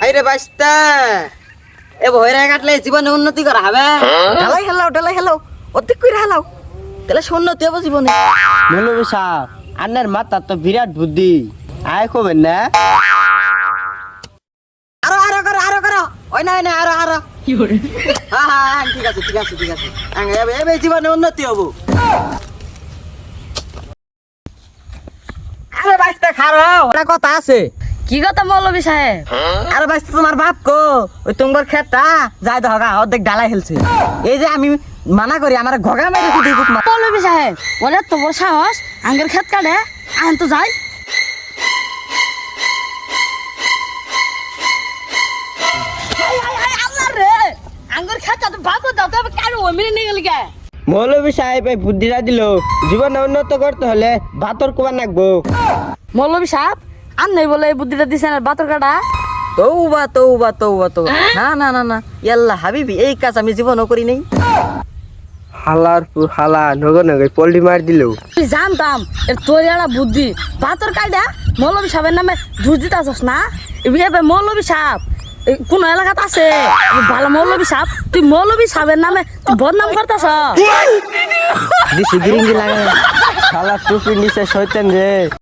আইরে বাইস্তা এ ভয়রা কাটলে জীবনে উন্নতি করা হবে। ঢালাই হেলাও অতি কইরা হেলাও তাহলে উন্নতি হবে জীবনে। মৌলভী সাহেব আন্নার মাথা তো বিরাট বুদ্ধি আয় কবেন না। আরো করো ওই না আরো হ্যাঁ ঠিক আছে এবে জীবনে উন্নতি হবো। আরে বাইস্তা খারাও একটা কথা আছে। কি কথা মৌলভী সাহেব? আরে বাইস্তা তোমার বাপ কো ওই তোমার ক্ষেতটা যাই দহগা অর্ধেক ডালাই হেলছে। এই যে আমি মানা করি আমার ঘগা মেরে দিই মৌলভী সাহেব বলে তো বড় সাহস আঙ্গের ক্ষেত কাটে আন তো যাই। আঙ্গুর খেতে তো ভালো দাও তবে কারো ওই মিলে নিয়ে গেলি কে? মৌলভী সাহেব এই বুদ্ধিটা দিল জীবনে উন্নত করতে হলে ভাতর কুয়া নাকবো। মৌলভী সাহেব আর নেই বলে এই বুদ্ধিটা দিছেন বাতর কাটা। তৌবা না ইয়াল্লা হাবিবি এই কাজ আমি জীবনও করি নাই। হালার হালা নগর নগর পল্টি মার দিল। জানতাম এর তোর একটা বুদ্ধি বাতর কাটা মৌলভী সাহেবের নামে ঘুষ দিতে আসস না। এবার মৌলভী সাহেব কোন এলাকাত আছে ভালো মৌলভী সাহেব তুই মৌলভী সাহেবের নামে তুই বদনাম করতেছ। দিছি গিরিঙ্গি লাগে শালা টুপি নিচে শয়তান রে।